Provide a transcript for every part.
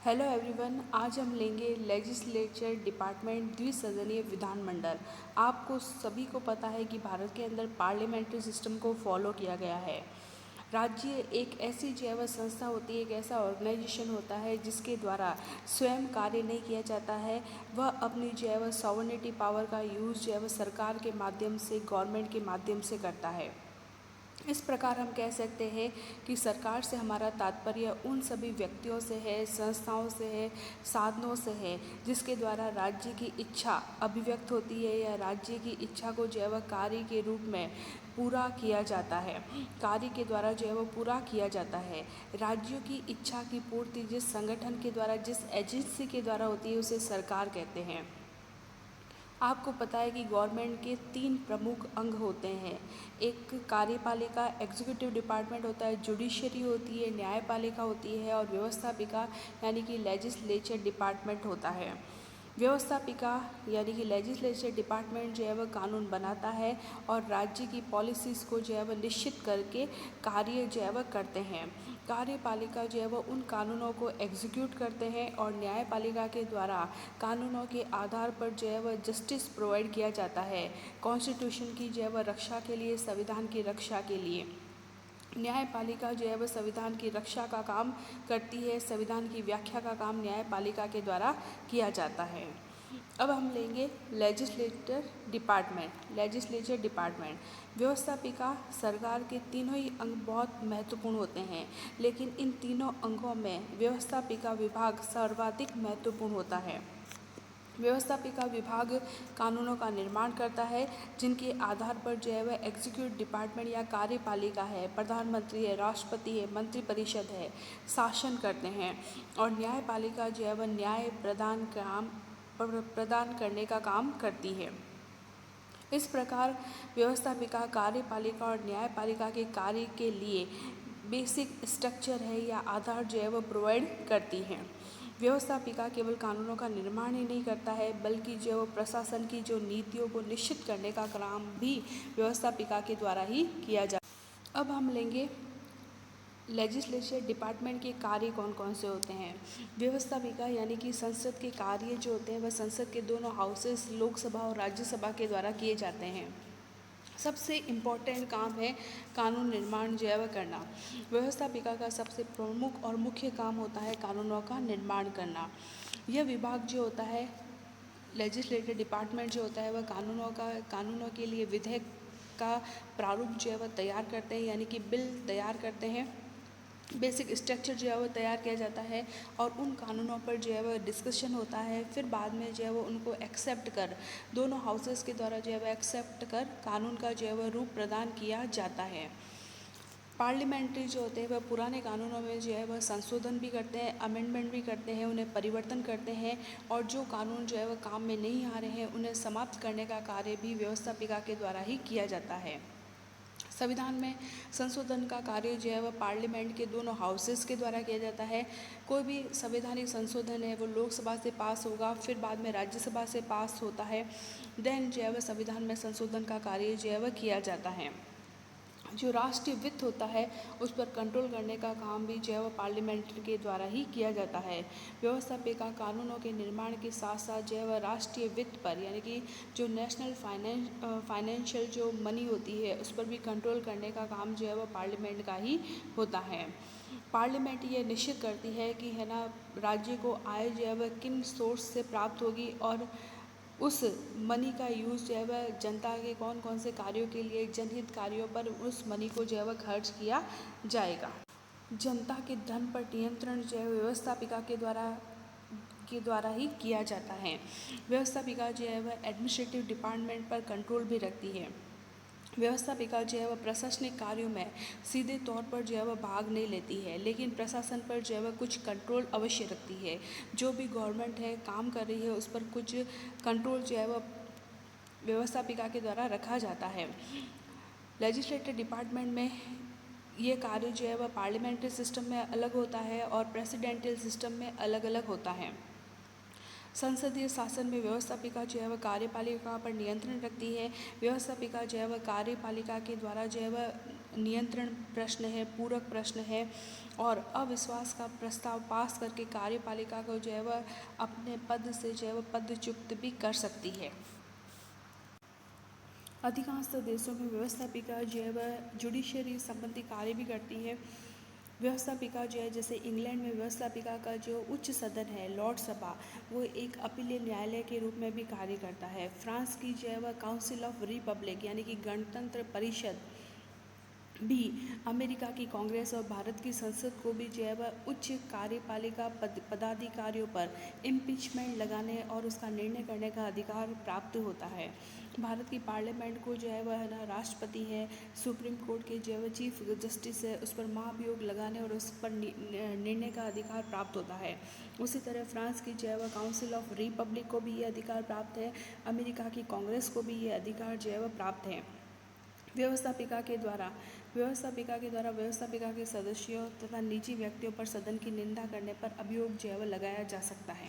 Hello everyone, आज हम लेंगे लेजिस्लेचर डिपार्टमेंट द्विसदनीय विधानमंडल। आपको सभी को पता है कि भारत के अंदर पार्लियामेंट्री सिस्टम को फॉलो किया गया है। राज्य एक ऐसी जैव संस्था होती है, एक ऐसा ऑर्गेनाइजेशन होता है जिसके द्वारा स्वयं कार्य नहीं किया जाता है। वह अपनी जैव सॉवरेनिटी पावर का यूज़ जैव सरकार के माध्यम से, गवर्नमेंट के माध्यम से करता है। इस प्रकार हम कह सकते हैं कि सरकार से हमारा तात्पर्य उन सभी व्यक्तियों से है, संस्थाओं से है, साधनों से है जिसके द्वारा राज्य की इच्छा अभिव्यक्त होती है या राज्य की इच्छा को जो है वह कार्य के रूप में पूरा किया जाता है। कार्य के द्वारा जो है वो पूरा किया जाता है। राज्यों की इच्छा की पूर्ति जिस संगठन के द्वारा, जिस एजेंसी के द्वारा होती है उसे सरकार कहते हैं। आपको पता है कि गवर्नमेंट के 3 प्रमुख अंग होते हैं। एक कार्यपालिका एग्जीक्यूटिव डिपार्टमेंट होता है, जुडिशरी होती है, न्यायपालिका होती है और व्यवस्थापिका यानी कि लेजिस्लेचर डिपार्टमेंट होता है। व्यवस्थापिका यानी कि लेजिस्लेचर डिपार्टमेंट जो है वह कानून बनाता है और राज्य की पॉलिसीज़ को जो है वह निश्चित करके कार्य जो है वह करते हैं। कार्यपालिका जो है वह उन कानूनों को एग्जीक्यूट करते हैं और न्यायपालिका के द्वारा कानूनों के आधार पर जो है वह जस्टिस प्रोवाइड किया जाता है, कॉन्स्टिट्यूशन की जो है वह रक्षा के लिए, संविधान की रक्षा के लिए। न्यायपालिका जो है वह संविधान की रक्षा का काम करती है, संविधान की व्याख्या का काम न्यायपालिका के द्वारा किया जाता है। अब हम लेंगे लेजिस्लेचर डिपार्टमेंट। व्यवस्थापिका सरकार के तीनों ही अंग बहुत महत्वपूर्ण होते हैं, लेकिन इन तीनों अंगों में व्यवस्थापिका विभाग सर्वाधिक महत्वपूर्ण होता है। व्यवस्थापिका विभाग कानूनों का निर्माण करता है जिनके आधार पर जो है वह एग्जीक्यूटिव डिपार्टमेंट या कार्यपालिका है, प्रधानमंत्री है, राष्ट्रपति है, मंत्रिपरिषद है, शासन करते हैं। और न्यायपालिका जो है वह न्याय प्रदान करने का काम करती है। इस प्रकार व्यवस्थापिका कार्यपालिका और न्यायपालिका के कार्य के लिए बेसिक स्ट्रक्चर है या आधार जो है वह प्रोवाइड करती हैं। व्यवस्थापिका केवल कानूनों का निर्माण ही नहीं करता है, बल्कि जो प्रशासन की जो नीतियों को निश्चित करने का काम भी व्यवस्थापिका के द्वारा ही किया जाता है। अब हम लेंगे लेजिस्लेचर डिपार्टमेंट के कार्य कौन कौन से होते हैं। व्यवस्थापिका यानी कि संसद के कार्य जो होते हैं वह संसद के दोनों हाउसेस, लोकसभा और राज्यसभा के द्वारा किए जाते हैं। सबसे इम्पॉर्टेंट काम है कानून निर्माण जो है वह करना। व्यवस्थापिका का सबसे प्रमुख और मुख्य काम होता है कानूनों का निर्माण करना। यह विभाग जो होता है, लेजिस्लेटिव डिपार्टमेंट जो होता है वह कानूनों के लिए विधेयक का प्रारूप जो है वह तैयार करते हैं, यानी कि बिल तैयार करते हैं। बेसिक स्ट्रक्चर जो है वो तैयार किया जाता है और उन कानूनों पर जो है वह डिस्कशन होता है। फिर बाद में जो है वो उनको एक्सेप्ट कर, दोनों हाउसेस के द्वारा जो है वह एक्सेप्ट कर कानून का जो है वह रूप प्रदान किया जाता है। पार्लियामेंट्री जो होते हैं वह पुराने कानूनों में जो है वह संशोधन भी करते हैं, अमेंडमेंट भी करते हैं, उन्हें परिवर्तन करते हैं और जो कानून जो है वह काम में नहीं आ रहे हैं उन्हें समाप्त करने का कार्य भी व्यवस्थापिका के द्वारा ही किया जाता है। संविधान में संशोधन का कार्य जो है वह पार्लियामेंट के दोनों हाउसेस के द्वारा किया जाता है। कोई भी संवैधानिक संशोधन है वो लोकसभा से पास होगा, फिर बाद में राज्यसभा से पास होता है, देन जो है वह संविधान में संशोधन का कार्य जो है वह किया जाता है। जो राष्ट्रीय वित्त होता है उस पर कंट्रोल करने का काम भी जो है वह पार्लियामेंट के द्वारा ही किया जाता है। व्यवस्थापिका कानूनों के निर्माण के साथ साथ जो है वह राष्ट्रीय वित्त पर, यानी कि जो नेशनल फाइनेंशियल जो मनी होती है उस पर भी कंट्रोल करने का काम जो है वह पार्लियामेंट का ही होता है। पार्लियामेंट ये निश्चित करती है कि है ना, राज्य को आय जो है वह किन सोर्स से प्राप्त होगी और उस मनी का यूज़ जो है वह जनता के कौन कौन से कार्यों के लिए, जनहित कार्यों पर उस मनी को जो है वह खर्च किया जाएगा। जनता के धन पर नियंत्रण जो है व्यवस्थापिका के द्वारा ही किया जाता है। व्यवस्थापिका जो है वह एडमिनिस्ट्रेटिव डिपार्टमेंट पर कंट्रोल भी रखती है। व्यवस्थापिका जो है वह प्रशासनिक कार्यों में सीधे तौर पर जो है वह भाग नहीं लेती है, लेकिन प्रशासन पर जो है वह कुछ कंट्रोल अवश्य रखती है। जो भी गवर्नमेंट है काम कर रही है उस पर कुछ कंट्रोल जो है वह व्यवस्थापिका के द्वारा रखा जाता है। लेजिस्लेटिव डिपार्टमेंट में ये कार्य जो है वह पार्लियामेंट्री सिस्टम में अलग होता है और प्रेसिडेंशियल सिस्टम में अलग अलग होता है। संसदीय शासन में व्यवस्थापिका जो है वह कार्यपालिका पर नियंत्रण रखती है। व्यवस्थापिका जो है वह कार्यपालिका के द्वारा जो है वह नियंत्रण प्रश्न है, पूरक प्रश्न है और अविश्वास का प्रस्ताव पास करके कार्यपालिका को जो है वह अपने पद से जो है वह पदच्युत भी कर सकती है। अधिकांश देशों में व्यवस्थापिका जो है वह जुडिशरी संबंधी कार्य भी करती है। व्यवस्थापिका जो है, जैसे इंग्लैंड में व्यवस्थापिका का जो उच्च सदन है लॉर्ड सभा, वो एक अपीलीय न्यायालय के रूप में भी कार्य करता है। फ्रांस की जो है वह काउंसिल ऑफ रिपब्लिक यानी कि गणतंत्र परिषद भी अमेरिका की कांग्रेस और भारत की संसद को भी जो है वह उच्च कार्यपालिका पदाधिकारियों पर इम्पीचमेंट लगाने और उसका निर्णय करने का अधिकार प्राप्त होता है। भारत की पार्लियामेंट को जो है वह ना राष्ट्रपति है, सुप्रीम कोर्ट के जो है चीफ जस्टिस है, उस पर महाभियोग लगाने और उस पर निर्णय का अधिकार प्राप्त होता है। उसी तरह फ्रांस की जो है वह काउंसिल ऑफ रिपब्लिक को भी ये अधिकार प्राप्त है। अमेरिका की कांग्रेस को भी ये अधिकार जो है वह प्राप्त है। व्यवस्थापिका के द्वारा व्यवस्थापिका के सदस्यों तथा निजी व्यक्तियों पर सदन की निंदा करने पर अभियोग जो है वह लगाया जा सकता है।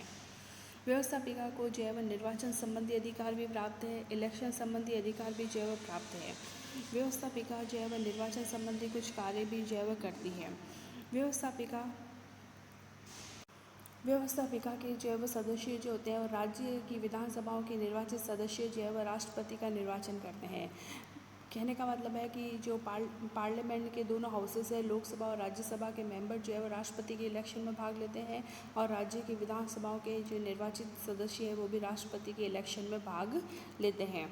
व्यवस्थापिका को जो है वह निर्वाचन संबंधी अधिकार भी प्राप्त है, इलेक्शन संबंधी अधिकार भी जो है वह प्राप्त है। व्यवस्थापिका जो है वह निर्वाचन संबंधी कुछ कार्य भी जो है वह करती है। व्यवस्थापिका के जो है वह सदस्य जो होते हैं और राज्य की विधानसभाओं के निर्वाचित सदस्य जो है वह राष्ट्रपति का निर्वाचन करते हैं। कहने का मतलब है कि जो पार्लियामेंट के दोनों हाउसेस है, लोकसभा और राज्यसभा के मेंबर जो है वो राष्ट्रपति के इलेक्शन में भाग लेते हैं और राज्य की विधानसभाओं के जो निर्वाचित सदस्य है वो भी राष्ट्रपति के इलेक्शन में भाग लेते हैं।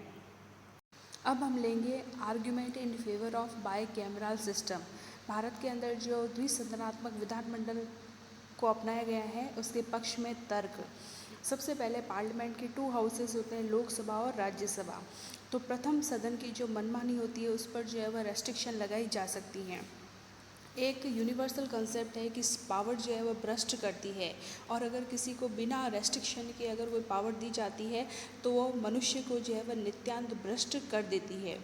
अब हम लेंगे argument in favour of by cameral system. Bharat के अंदर जो द्विसदनात्मक विधानमंडल को अपनाया गया है उसके पक्ष में तर्क। सबसे पहले पार्लियामेंट के 2 हाउसेस होते हैं, लोकसभा और राज्यसभा। तो प्रथम सदन की जो मनमानी होती है उस पर जो है वह रेस्ट्रिक्शन लगाई जा सकती हैं। एक यूनिवर्सल कंसेप्ट है कि पावर जो है वह भ्रष्ट करती है और अगर किसी को बिना रेस्ट्रिक्शन के अगर कोई पावर दी जाती है तो वो मनुष्य को जो है वह नित्यांत भ्रष्ट कर देती है।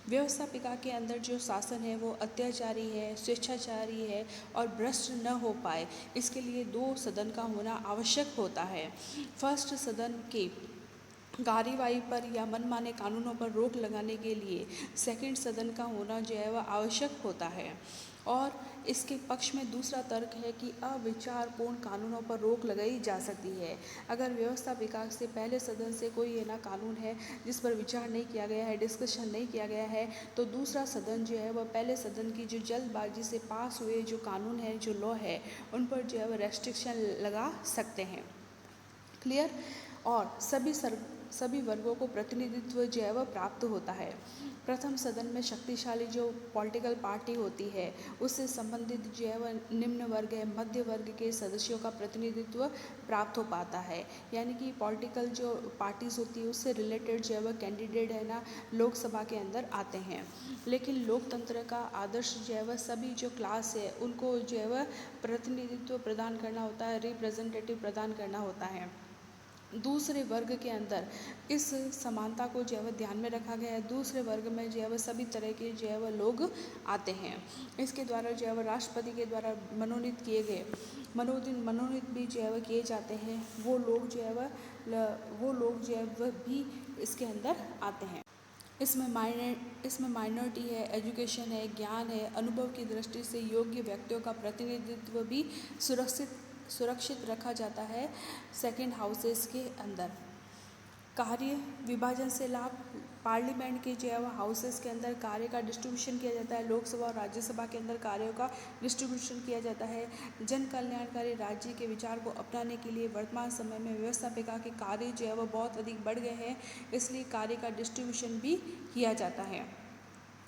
व्यवस्थापिका के अंदर जो शासन है वो अत्याचारी है, स्वेच्छाचारी है और भ्रष्ट न हो पाए इसके लिए 2 सदन का होना आवश्यक होता है। फर्स्ट सदन के कार्यवाही पर या मनमाने कानूनों पर रोक लगाने के लिए सेकंड सदन का होना जो है वह आवश्यक होता है। और इसके पक्ष में दूसरा तर्क है कि अविचारपूर्ण कानूनों पर रोक लगाई जा सकती है। अगर व्यवस्थापिका से पहले सदन से कोई ये ना कानून है जिस पर विचार नहीं किया गया है, डिस्कशन नहीं किया गया है, तो दूसरा सदन जो है वह पहले सदन की जो जल्दबाजी से पास हुए जो कानून है, जो लॉ है, उन पर जो है वह रेस्ट्रिक्शन लगा सकते हैं। क्लियर? और सभी वर्गों को प्रतिनिधित्व जो है वह प्राप्त होता है। प्रथम सदन में शक्तिशाली जो पॉलिटिकल पार्टी होती है उससे संबंधित जो है वह निम्न वर्ग है, मध्य वर्ग के सदस्यों का प्रतिनिधित्व प्राप्त हो पाता है। यानी कि पॉलिटिकल जो पार्टीज़ होती है उससे रिलेटेड जो है वह कैंडिडेट है ना लोकसभा के अंदर आते हैं। लेकिन लोकतंत्र का आदर्श जो है वह सभी जो क्लास है उनको जो है वह प्रतिनिधित्व प्रदान करना होता है, रिप्रेजेंटेटिव प्रदान करना होता है। दूसरे वर्ग के अंदर इस समानता को जो है वह ध्यान में रखा गया है। दूसरे वर्ग में जो है वह सभी तरह के जो है वह लोग आते हैं। इसके द्वारा जो है वह राष्ट्रपति के द्वारा मनोनीत भी जो है वह किए जाते हैं। वो लोग जो है वह भी इसके अंदर आते हैं। इसमें माइनॉरिटी है, एजुकेशन है, ज्ञान है, अनुभव की दृष्टि से योग्य व्यक्तियों का प्रतिनिधित्व भी सुरक्षित रखा जाता है सेकंड हाउसेस के अंदर। कार्य विभाजन से लाभ। पार्लियामेंट के जो है वह हाउसेस के अंदर कार्य का डिस्ट्रीब्यूशन किया जाता है, लोकसभा और राज्यसभा के अंदर कार्यों का डिस्ट्रीब्यूशन किया जाता है। जन कल्याणकारी राज्य के विचार को अपनाने के लिए वर्तमान समय में व्यवस्थापिका के कार्य जो है वह बहुत अधिक बढ़ गए हैं, इसलिए कार्य का डिस्ट्रीब्यूशन भी किया जाता है।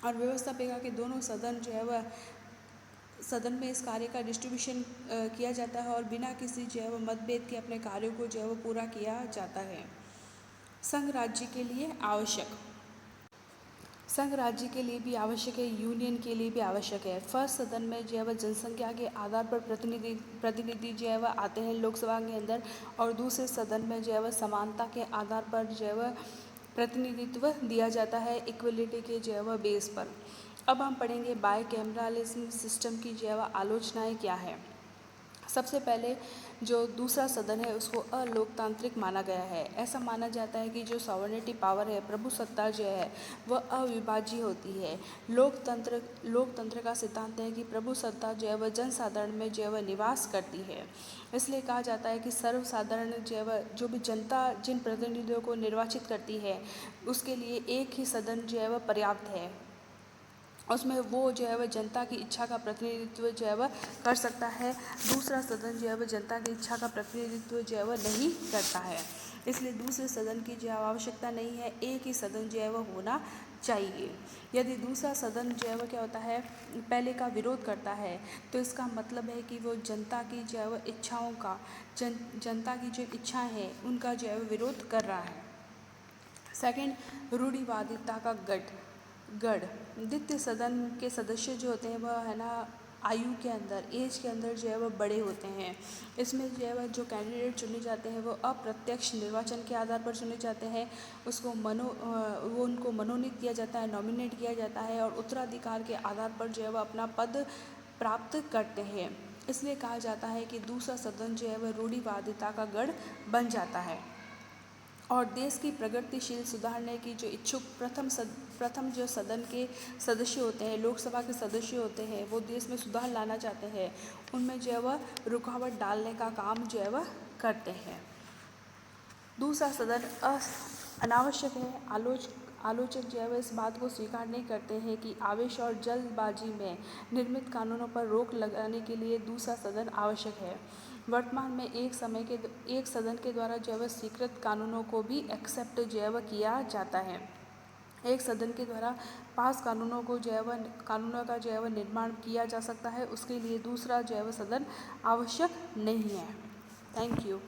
और व्यवस्थापिका के दोनों सदन जो है वह सदन में इस कार्य का डिस्ट्रीब्यूशन किया जाता है और बिना किसी जो है वह मतभेद के अपने कार्यों को जो है वह पूरा किया जाता है। संघ राज्य के लिए भी आवश्यक है, यूनियन के लिए भी आवश्यक है। फर्स्ट सदन में जो है वह जनसंख्या के आधार पर प्रतिनिधि जो है वह आते हैं लोकसभा के अंदर और दूसरे सदन में जो है वह समानता के आधार पर जो है वह प्रतिनिधित्व दिया जाता है, इक्वलिटी के जो है वह बेस पर। अब हम पढ़ेंगे बाय कैमरालिज्म सिस्टम की जो है वह आलोचनाएँ क्या है। सबसे पहले जो दूसरा सदन है उसको अलोकतांत्रिक माना गया है। ऐसा माना जाता है कि जो सॉवरेनिटी पावर है, प्रभुसत्ता जो है वह अविभाज्य होती है। लोकतंत्र का सिद्धांत है कि प्रभुसत्ता जो है वह जनसाधारण में जो है वह निवास करती है। इसलिए कहा जाता है कि सर्वसाधारण जो है वह जो भी जनता जिन प्रतिनिधियों को निर्वाचित करती है उसके लिए एक ही सदन जो है वह पर्याप्त है। उसमें वो जो है वह जनता की इच्छा का प्रतिनिधित्व जो है वह कर सकता है। दूसरा सदन जो है वह जनता की इच्छा का प्रतिनिधित्व जो है वह नहीं करता है। इसलिए दूसरे सदन की जो आवश्यकता नहीं है, एक ही सदन जो है वह होना चाहिए। यदि दूसरा सदन जो है वह क्या होता है, पहले का विरोध करता है तो इसका मतलब है कि वो जनता की जो है वह इच्छाओं का जनता की जो इच्छाएं हैं उनका जो है वह विरोध कर रहा है। सेकंड, रूढ़िवादिता का गढ़। द्वितीय सदन के सदस्य जो होते हैं वह है ना आयु के अंदर, एज के अंदर जो है वह बड़े होते हैं। इसमें जो है वह जो कैंडिडेट चुने जाते हैं वो अप्रत्यक्ष निर्वाचन के आधार पर चुने जाते हैं। वो उनको मनोनीत किया जाता है, नॉमिनेट किया जाता है और उत्तराधिकार के आधार पर जो है वह अपना पद प्राप्त करते हैं। इसलिए कहा जाता है कि दूसरा सदन जो है वह रूढ़िवादिता का गढ़ बन जाता है। और देश की प्रगतिशील सुधारने की जो इच्छुक प्रथम जो सदन के सदस्य होते हैं, लोकसभा के सदस्य होते हैं, वो देश में सुधार लाना चाहते हैं, उनमें जो है वह रुकावट डालने का काम जो है वह करते हैं। दूसरा सदन अनावश्यक है। आलोचक जो है वह इस बात को स्वीकार नहीं करते हैं कि आवेश और जल्दबाजी में निर्मित कानूनों पर रोक लगाने के लिए दूसरा सदन आवश्यक है। वर्तमान में एक सदन के द्वारा जो है वह स्वीकृत कानूनों को भी एक्सेप्ट जो है वह किया जाता है। एक सदन के द्वारा पास कानूनों का जो है वह निर्माण किया जा सकता है, उसके लिए दूसरा जो है वह सदन आवश्यक नहीं है। Thank you.